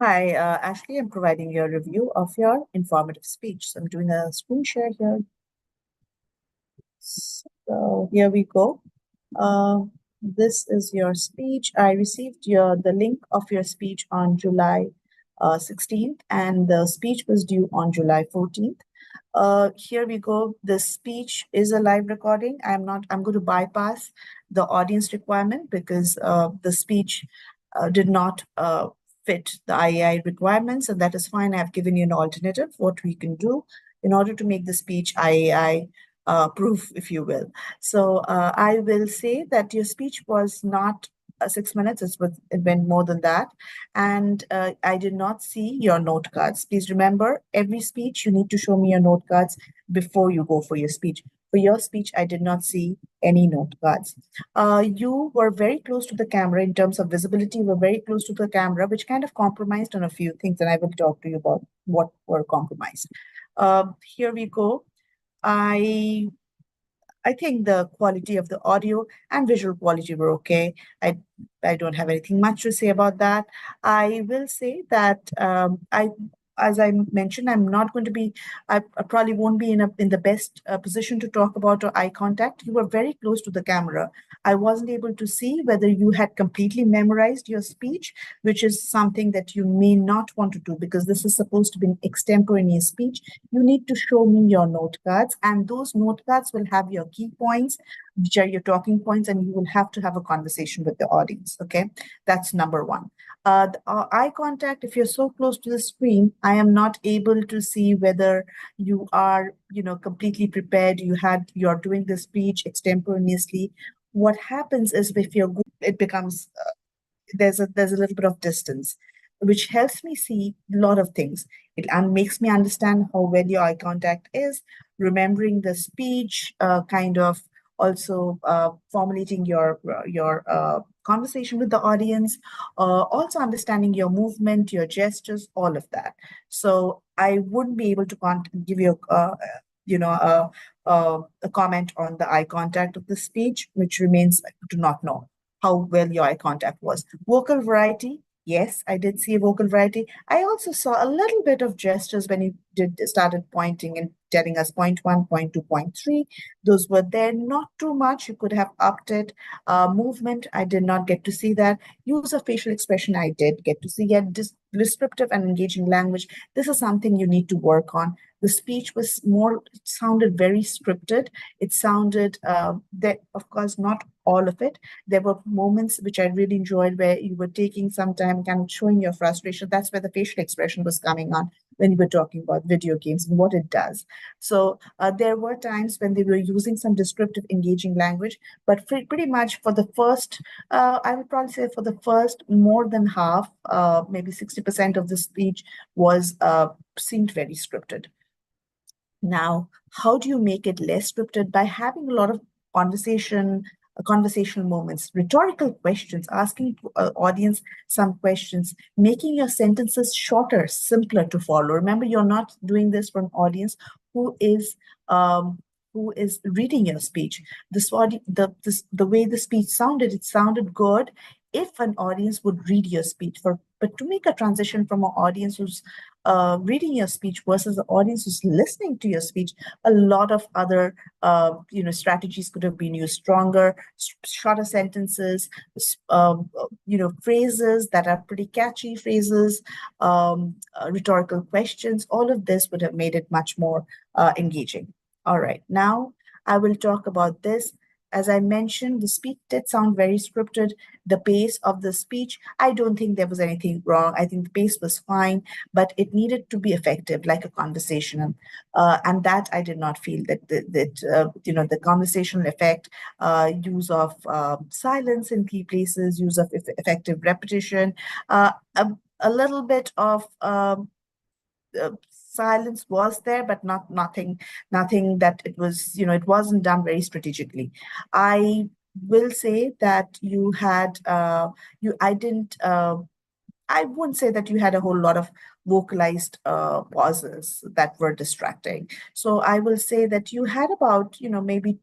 Hi, Ashley. I'm providing you a review of your informative speech. So I'm doing a screen share here. So here we go. This is your speech. I received the link of your speech on July 16th, and the speech was due on July 14th. Here we go. The speech is a live recording. I'm going to bypass the audience requirement because the speech did not fit the IAI requirements, and that is fine. I've given you an alternative, what we can do in order to make the speech IAI proof, if you will. So I will say that your speech was not 6 minutes, it went more than that. And I did not see your note cards. Please remember, every speech you need to show me your note cards before you go for your speech. For your speech, I did not see any note cards. You were very close to the camera in terms of visibility, you were very close to the camera, which kind of compromised on a few things, and I will talk to you about what were compromised. Here we go. I I think the quality of the audio and visual quality were okay. I don't have anything much to say about that. I will say that as I mentioned, I'm not going to be. I probably won't be in the best position to talk about eye contact. You were very close to the camera. I wasn't able to see whether you had completely memorized your speech, which is something that you may not want to do because this is supposed to be an extemporaneous speech. You need to show me your note cards, and those note cards will have your key points, which are your talking points, and you will have to have a conversation with the audience. Okay, that's number one. Eye contact, if you're so close to the screen, I am not able to see whether you are, completely prepared. You're doing the speech extemporaneously. What happens is if it becomes there's a little bit of distance, which helps me see a lot of things. It makes me understand how well your eye contact is, remembering the speech, kind of also formulating your conversation with the audience, also understanding your movement, your gestures, all of that. So I wouldn't be able to give you a comment on the eye contact of the speech, which remains to not know how well your eye contact was. Vocal variety, yes, I did see a vocal variety. I also saw a little bit of gestures when you started pointing and telling us point one, point two, point three. Those were there, not too much. You could have upped it. Movement, I did not get to see that. Use of facial expression, I did get to see. Yet descriptive and engaging language, this is something you need to work on. The speech was it sounded very scripted. It sounded, that, of course, not all of it. There were moments which I really enjoyed where you were taking some time, kind of showing your frustration. That's where the facial expression was coming on when you were talking about video games and what it does. So there were times when they were using some descriptive, engaging language, but pretty much for the first, I would probably say for the first more than half, maybe 60% of the speech was seemed very scripted. Now, how do you make it less scripted? By having a lot of conversational moments, rhetorical questions, asking audience some questions, making your sentences shorter, simpler to follow. Remember, you're not doing this for an audience who is reading your speech. The way the speech sounded, it sounded good if an audience would read your speech. But to make a transition from an audience who's reading your speech versus the audience who's listening to your speech, a lot of other strategies could have been used. Stronger, shorter sentences, phrases that are pretty catchy phrases, rhetorical questions. All of this would have made it much more engaging. All right, now I will talk about this. As I mentioned, the speech did sound very scripted. The pace of the speech, I don't think there was anything wrong. I think the pace was fine, but it needed to be effective, like a conversation. And that I did not feel that the conversational effect, use of silence in key places, use of effective repetition, a little bit of silence was there, but nothing that it was, it wasn't done very strategically. I will say that you had I didn't I wouldn't say that you had a whole lot of vocalized pauses that were distracting. So I will say that you had about, maybe